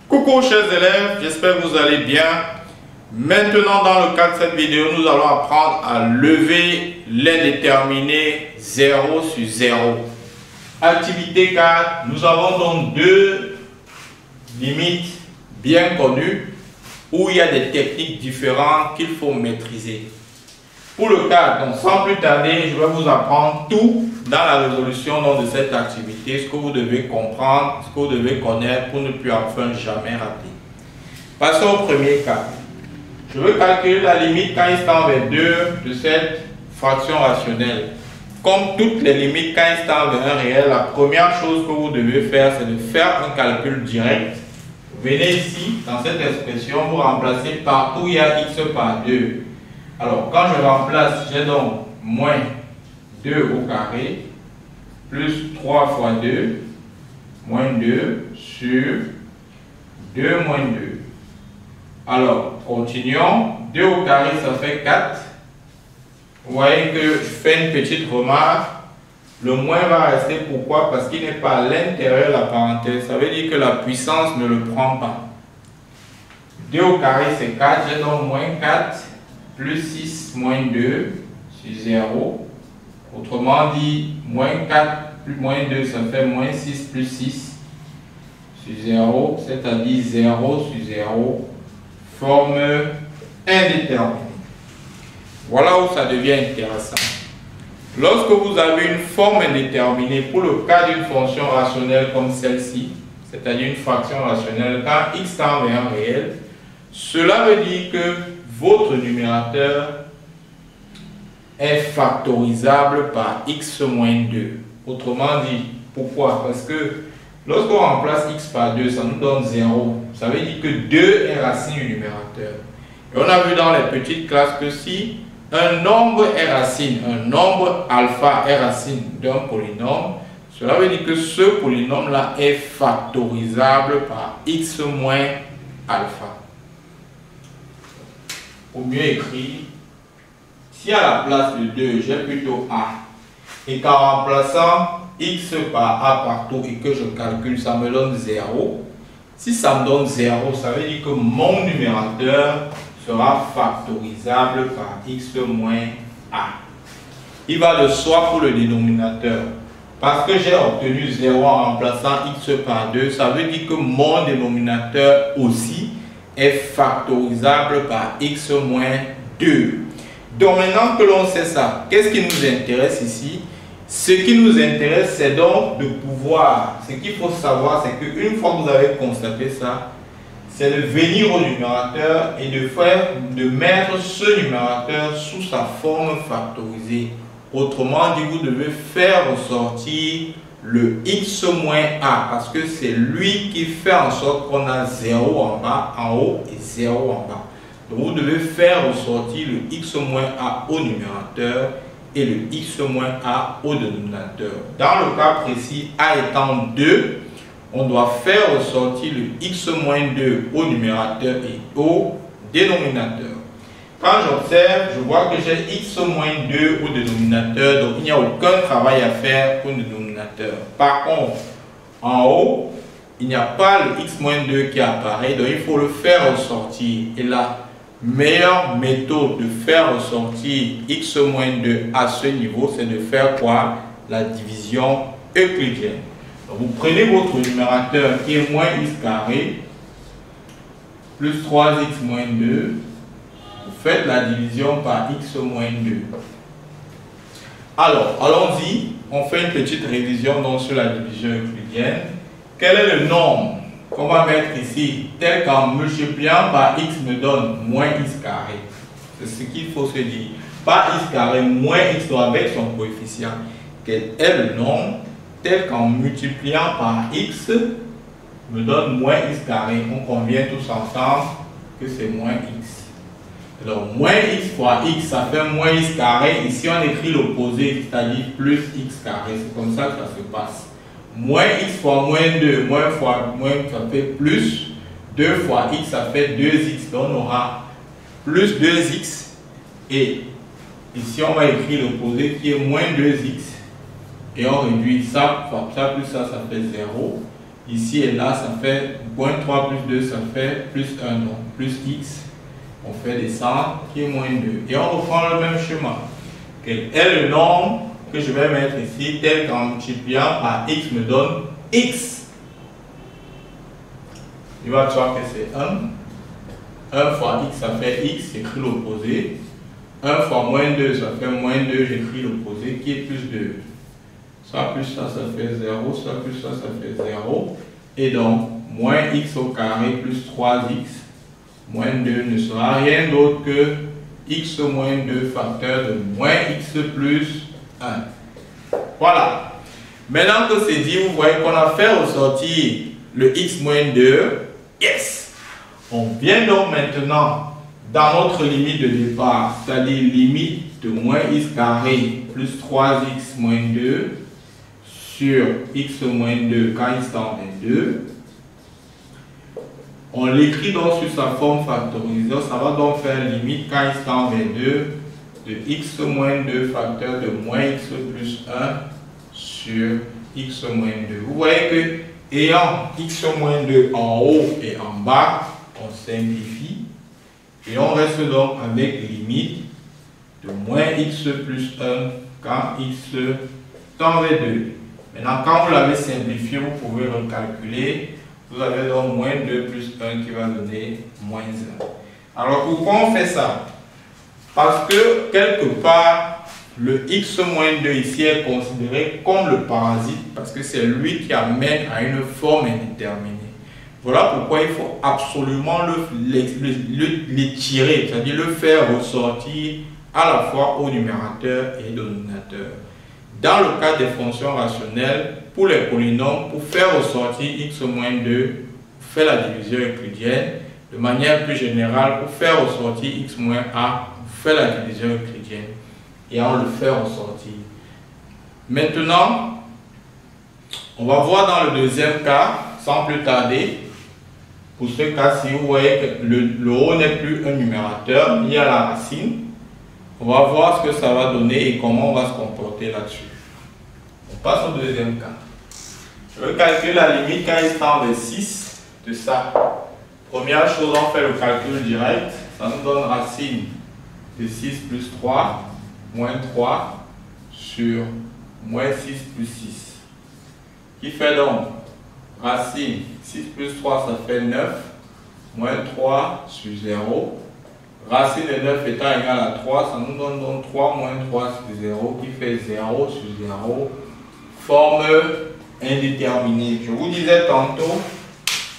Coucou chers élèves, j'espère que vous allez bien. Maintenant, dans le cadre de cette vidéo, nous allons apprendre à lever l'indéterminé 0 sur 0. Activité 4, nous avons donc deux limites bien connues où il y a des techniques différentes qu'il faut maîtriser. Pour le cas, donc sans plus tarder, je vais vous apprendre tout dans la résolution de cette activité, ce que vous devez comprendre, ce que vous devez connaître pour ne plus enfin jamais rater. Passons au premier cas. Je veux calculer la limite quand il tend vers 2 de cette fraction rationnelle. Comme toutes les limites quand il tend vers un réel, la première chose que vous devez faire, c'est de faire un calcul direct. Venez ici, dans cette expression, vous remplacez partout où il y a x par 2. Alors, quand je remplace, j'ai donc moins 2 au carré, plus 3 fois 2, moins 2 sur 2 moins 2. Alors, continuons. 2 au carré, ça fait 4. Vous voyez que je fais une petite remarque. Le moins va rester, pourquoi? Parce qu'il n'est pas à l'intérieur de la parenthèse. Ça veut dire que la puissance ne le prend pas. 2 au carré, c'est 4. J'ai donc moins 4. Plus 6 moins 2 sur 0. Autrement dit, moins 4 plus moins 2, ça fait moins 6 plus 6 sur 0, c'est-à-dire 0 sur 0, forme indéterminée. Voilà où ça devient intéressant. Lorsque vous avez une forme indéterminée, pour le cas d'une fonction rationnelle comme celle-ci, c'est-à-dire une fraction rationnelle, quand x tend vers un réel, cela veut dire que votre numérateur est factorisable par x moins 2. Autrement dit, pourquoi? Parce que lorsqu'on remplace x par 2, ça nous donne 0. Ça veut dire que 2 est racine du numérateur. Et on a vu dans les petites classes que si un nombre est racine, un nombre alpha est racine d'un polynôme, cela veut dire que ce polynôme-là est factorisable par x moins alpha. Pour mieux écrire, si à la place de 2, j'ai plutôt a, et qu'en remplaçant x par a partout et que je calcule, ça me donne 0. Si ça me donne 0, ça veut dire que mon numérateur sera factorisable par x moins a. Il va de soi pour le dénominateur. Parce que j'ai obtenu 0 en remplaçant x par 2, ça veut dire que mon dénominateur aussi est factorisable par x moins 2. Donc maintenant que l'on sait ça, qu'est-ce qui nous intéresse ici? Ce qui nous intéresse, c'est donc de pouvoir, ce qu'il faut savoir, c'est qu'une fois que vous avez constaté ça, c'est de venir au numérateur et de mettre ce numérateur sous sa forme factorisée. Autrement dit, vous devez faire ressortir le x moins a, parce que c'est lui qui fait en sorte qu'on a 0 en bas, en haut et 0 en bas. Donc vous devez faire ressortir le x moins a au numérateur et le x moins a au dénominateur. Dans le cas précis, a étant 2, on doit faire ressortir le x moins 2 au numérateur et au dénominateur. Quand j'observe, je vois que j'ai x moins 2 au dénominateur, donc il n'y a aucun travail à faire pour le dénominateur. Par contre, en haut, il n'y a pas le x moins 2 qui apparaît, donc il faut le faire ressortir. Et la meilleure méthode de faire ressortir x moins 2 à ce niveau, c'est de faire quoi? La division euclidienne. Donc vous prenez votre numérateur qui est moins x carré plus 3x moins 2. Vous faites la division par x moins 2. Alors, allons-y. On fait une petite révision donc sur la division euclidienne. Quel est le nombre qu'on va mettre ici, tel qu'en multipliant par x me donne moins x carré? C'est ce qu'il faut se dire. Pas x carré moins x avec son coefficient. Quel est le nombre tel qu'en multipliant par x me donne moins x carré? On convient tous ensemble que c'est moins x. Alors, moins x fois x, ça fait moins x carré. Ici, on écrit l'opposé, c'est-à-dire plus x carré. C'est comme ça que ça se passe. Moins x fois moins 2, moins fois moins, ça fait plus. 2 fois x, ça fait 2x. Donc, on aura plus 2x. Et ici, on va écrire l'opposé qui est moins 2x. Et on réduit ça, ça plus ça, ça fait 0. Ici et là, ça fait moins 3 plus 2, ça fait plus 1. Donc plus x, on fait descendre, qui est moins 2. Et on reprend le même schéma. Quel est le nombre que je vais mettre ici, tel qu'en multipliant par x me donne x? Il va te voir que c'est 1. 1 fois x, ça fait x, j'écris l'opposé. 1 fois moins 2, ça fait moins 2, j'écris l'opposé, qui est plus 2. Ça plus ça, ça fait 0. Ça plus ça, ça fait 0. Et donc, moins x au carré plus 3x moins 2 ne sera rien d'autre que x moins 2 facteur de moins x plus 1. Voilà. Maintenant que c'est dit, vous voyez qu'on a fait ressortir le x moins 2. Yes! On vient donc maintenant dans notre limite de départ, c'est-à-dire limite de moins x carré plus 3x moins 2 sur x moins 2 quand x tend vers 2. On l'écrit donc sur sa forme factorisée. Ça va donc faire limite quand x tend vers 2 de x moins 2 facteur de moins x plus 1 sur x moins 2. Vous voyez que ayant x moins 2 en haut et en bas, on simplifie et on reste donc avec limite de moins x plus 1 quand x tend vers 2. Maintenant, quand vous l'avez simplifié, vous pouvez recalculer. Vous avez donc moins 2 plus 1 qui va donner moins 1. Alors pourquoi on fait ça? Parce que quelque part, le x moins 2 ici est considéré comme le parasite parce que c'est lui qui amène à une forme indéterminée. Voilà pourquoi il faut absolument l'étirer, c'est-à-dire le faire ressortir à la fois au numérateur et au dénominateur. Dans le cas des fonctions rationnelles, pour les polynômes, pour faire ressortir x moins 2, pour faire la division euclidienne, de manière plus générale, pour faire ressortir x moins a, pour faire la division euclidienne, et on le fait ressortir. Maintenant, on va voir dans le deuxième cas, sans plus tarder. Pour ce cas-ci, vous voyez que le haut n'est plus un numérateur, il y a la racine. On va voir ce que ça va donner et comment on va se comporter là-dessus. On passe au deuxième cas. Je veux calculer la limite quand il tend vers 6 de ça. Première chose, on fait le calcul direct. Ça nous donne racine de 6 plus 3, moins 3 sur moins 6 plus 6. Qui fait donc racine 6 plus 3, ça fait 9, moins 3 sur 0. Racine de 9 étant égal à 3, ça nous donne donc 3 moins 3 sur 0, qui fait 0 sur 0. Forme indéterminée. Je vous disais tantôt,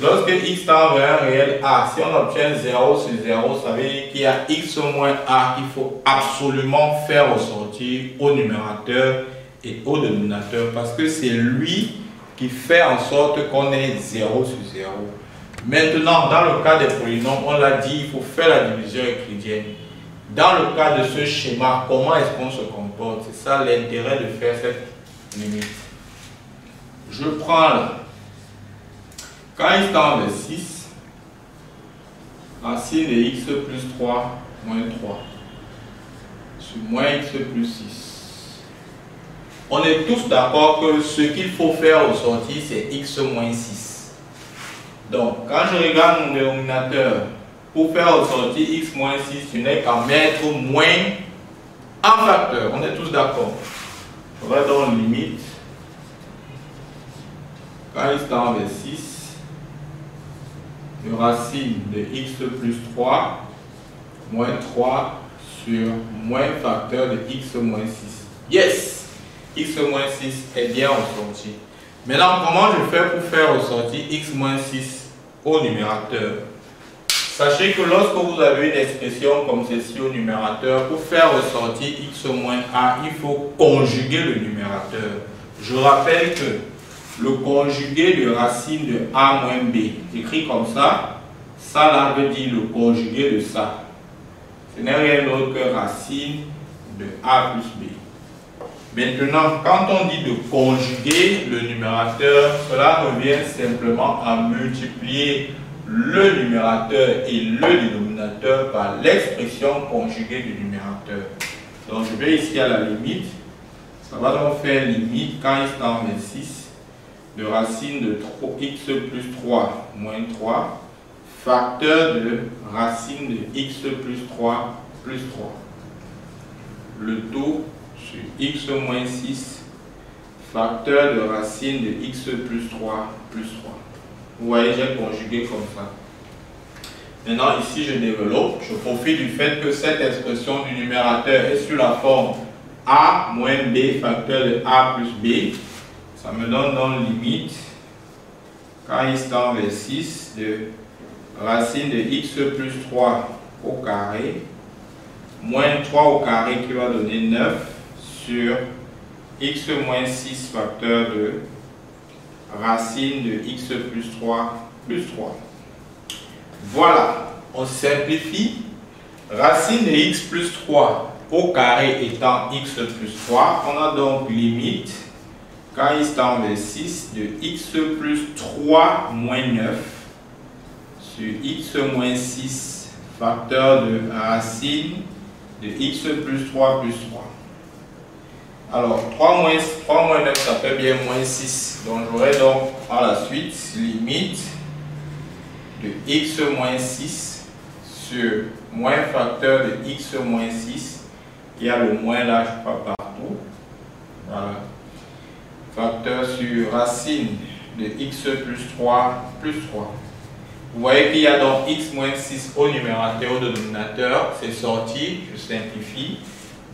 lorsque x tend vers un réel a, si on obtient 0 sur 0, ça veut dire qu'il y a x moins a qu'il faut absolument faire ressortir au numérateur et au dénominateur parce que c'est lui qui fait en sorte qu'on ait 0 sur 0. Maintenant, dans le cas des polynômes, on l'a dit, il faut faire la division euclidienne. Dans le cas de ce schéma, comment est-ce qu'on se comporte? C'est ça l'intérêt de faire cette limite. Je prends là. Quand il tend vers 6, racine de x plus 3 moins 3 sur moins x plus 6. On est tous d'accord que ce qu'il faut faire ressortir, c'est x moins 6. Donc, quand je regarde mon dénominateur, pour faire ressortir x moins 6, je n'ai qu'à mettre moins en facteur. On est tous d'accord. On va dans limite. Quand il tend vers 6, de racine de x plus 3, moins 3 sur moins facteur de x moins 6. Yes! X moins 6 est bien ressorti. Maintenant, comment je fais pour faire ressortir x moins 6 au numérateur? Sachez que lorsque vous avez une expression comme ceci au numérateur, pour faire ressortir x moins a, il faut conjuguer le numérateur. Je rappelle que le conjugué de racine de a moins b, écrit comme ça, ça là veut dire le conjugué de ça. Ce n'est rien d'autre que racine de a plus b. Maintenant, quand on dit de conjuguer le numérateur, cela revient simplement à multiplier le numérateur et le dénominateur par l'expression conjuguée du numérateur. Donc je vais ici à la limite. Ça va donc faire limite quand il tend vers 6 de racine de x plus 3 moins 3, facteur de racine de x plus 3 plus 3. Le tout sur x moins 6, facteur de racine de x plus 3 plus 3. Vous voyez, j'ai conjugué comme ça. Maintenant, ici, je développe. Je profite du fait que cette expression du numérateur est sur la forme a moins b facteur de a plus b. Ça me donne donc limite, quand il tend vers 6, de racine de x plus 3 au carré, moins 3 au carré qui va donner 9 sur x moins 6 facteur de racine de x plus 3 plus 3. Voilà, on simplifie. Racine de x plus 3 au carré étant x plus 3, on a donc limite, quand il tend vers 6, de x plus 3 moins 9 sur x moins 6 facteur de racine de x plus 3 plus 3. Alors, 3 moins 9, ça fait bien moins 6. Donc, j'aurai donc par la suite limite de x moins 6 sur moins facteur de x moins 6. Il y a le moins là, je ne sais pas partout. Voilà. Facteur sur racine de x plus 3 plus 3. Vous voyez qu'il y a donc x moins 6 au numérateur, au dénominateur. C'est sorti, je simplifie.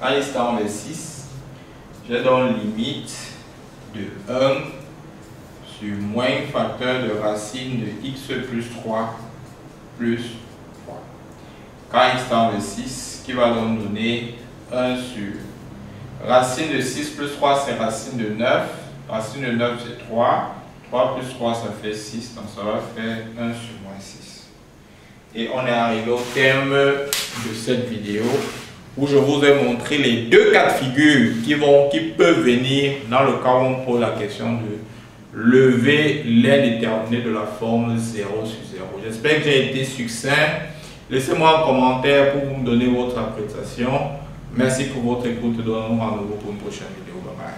Quand il tend vers 6, j'ai donc limite de 1 sur moins facteur de racine de x plus 3 plus 3. Quand il tend vers 6, qui va donc donner 1 sur racine de 6 plus 3, c'est racine de 9. Racine de 9, c'est 3. 3 plus 3, ça fait 6. Donc, ça va faire 1 sur moins 6. Et on est arrivé au terme de cette vidéo où je vous ai montré les deux cas de figure qui peuvent venir dans le cas où on pose la question de lever l'indéterminé de la forme 0 sur 0. J'espère que j'ai été succinct. Laissez-moi un commentaire pour me donner votre appréciation. Merci pour votre écoute. Donnons rendez-vous pour une prochaine vidéo. Bye bye.